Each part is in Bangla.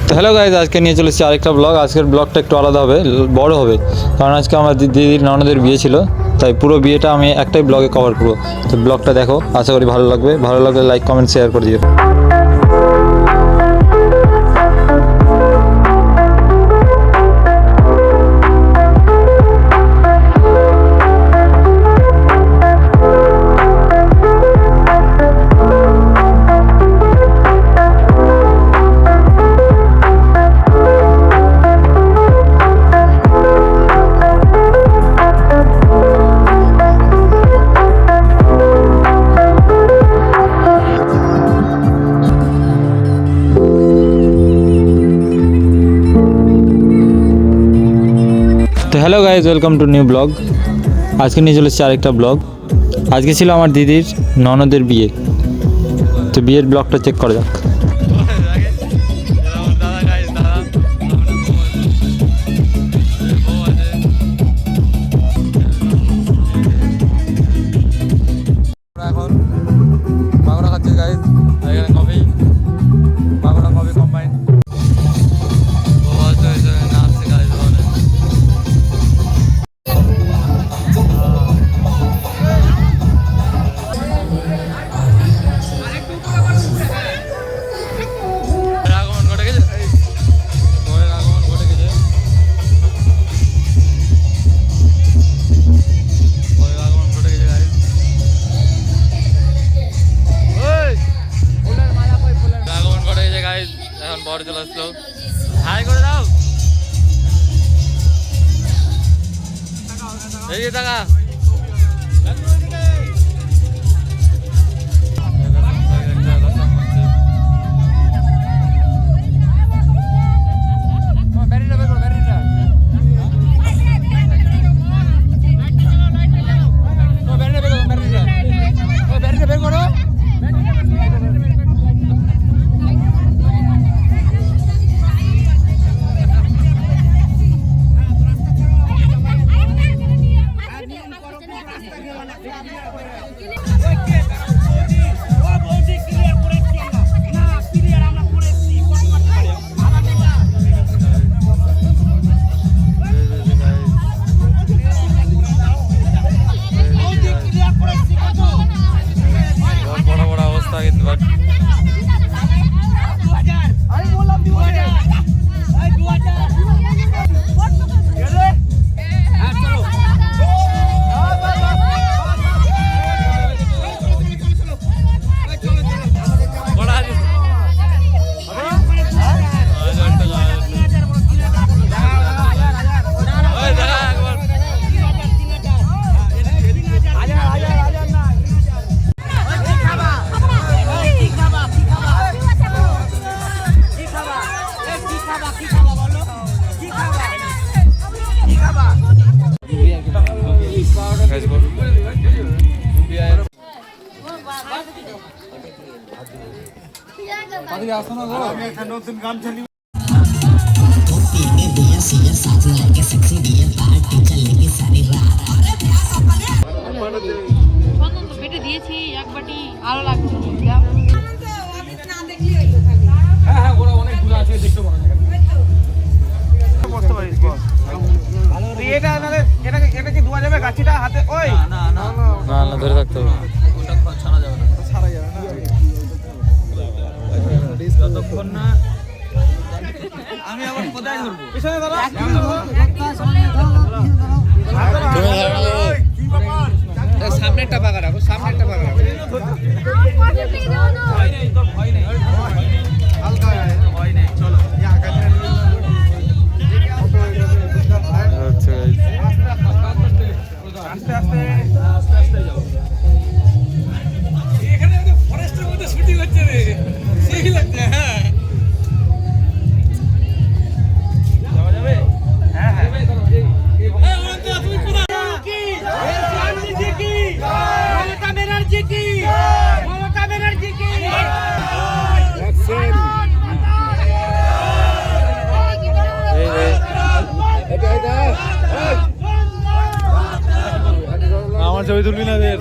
তো হ্যালো গাইজ, আজকে নিয়ে চলেছি আরেকটা ব্লগ। আজকের ব্লগটা একটু আলাদা হবে, বড় হবে, কারণ আজকে আমার দিদির ননদের বিয়ে ছিল, তাই পুরো বিয়েটা আমি একটাই ব্লগে কভার করবো। তো ব্লগটা দেখো, আশা করি ভালো লাগবে। ভালো লাগলে লাইক কমেন্ট শেয়ার করে দিও। তো hello guys, welcome to new blog. আজকে নিয়ে চলে এসেছি আরেকটা ব্লগ। আজকে ছিল আমার দিদির ননদের বিয়ে, তো বিয়ের ব্লগটা চেক করা যাক। এখন বাগড়া খাচ্ছি গাইজ, এখানে কফি, বাগড়া কফি কম্বাইন। এখন বড় চলে আসলো, হাই করে দাও, এই যে টাকা পেটে দিয়েছি এক বাটি, আরো লাগবে। এটা কি ধোয়া যাবে গাছিটা হাতে? ওই না ধরে থাকতে হবে, ছাড়া যাবে না, ছাড়া যাবে না যতক্ষণ না। আমি আবার কোথায় ধরবো? পিছনে ধরো, সামনেরটা পাকা রাখো, সামনেরটা পাকা রাখো। ভয় নেই, হালকা ভয় নেই, চলো আস্তে আস্তে আস্তে আস্তে যাও। এখানে ফরেস্টের মধ্যে শুটিং হচ্ছে রে, সেই লাগছে। হ্যাঁ যাওয়া যাবে, হ্যাঁ হ্যাঁ তুমি পুরো কি গান্ধীজি কি, মমতা ব্যানার্জি কি, মমতা ব্যানার্জি কি। আমার ছবি তুলবি না দের?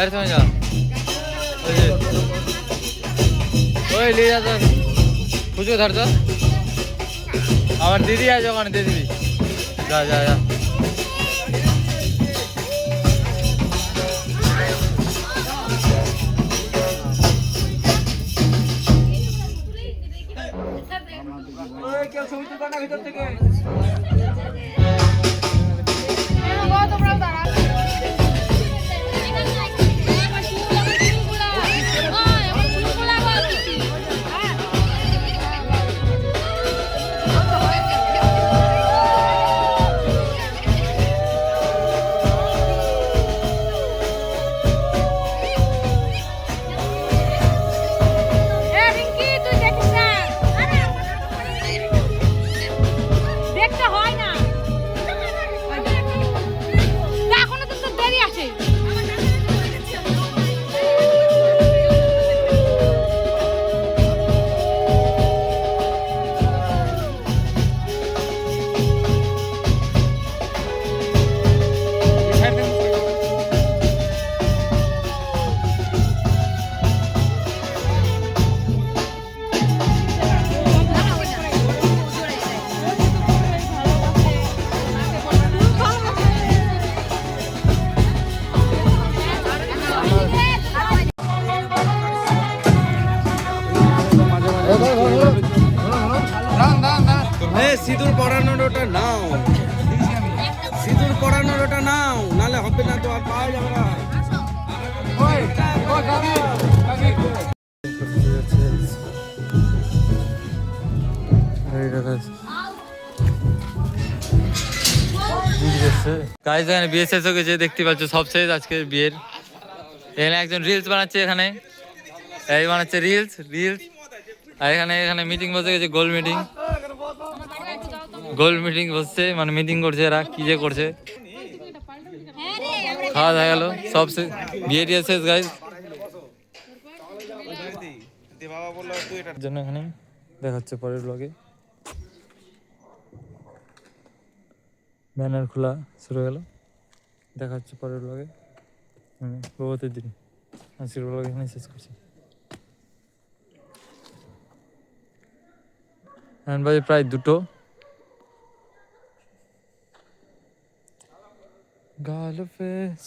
বাইরে সময় যা ওই নিয়ে যা তো খুঁজো ধর তো আমার দিদি আছে ওখানে দিয়ে দিবি যা যা যা কেউ ছবি তুলবে না ভিতর থেকে সিঁদুর পরানোর ওটা নাও সিঁদুর পরানোর ওটা নাও নালে হবে না তো আর পাওয়া যাবে না গাইস এখানে বিয়ে শেষ হয়ে গেছে দেখতে পাচ্ছ সব শেষ আজকে বিয়ের এখানে একজন রিলস বানাচ্ছে এখানে এই বানাচ্ছে রিলস আর এখানে এখানে মিটিং বসে গেছে গোল মিটিং বসছে মানে মিটিং করছে এরা কি যে করছে খাওয়া দাওয়া গেল সব শেষ বিয়ে টিয়ে শেষ গাইস বাবা বললো তুই এটা জন্য এখানে দেখাচ্ছে পরের ব্লগে ব্যানার খোলা শুরু গেল দেখা হচ্ছে পরের ব্লগে বহুতের দিন আজকের ব্লগ এখানে শেষ করছি এখন বাজে প্রায় 2টো গাল ফেস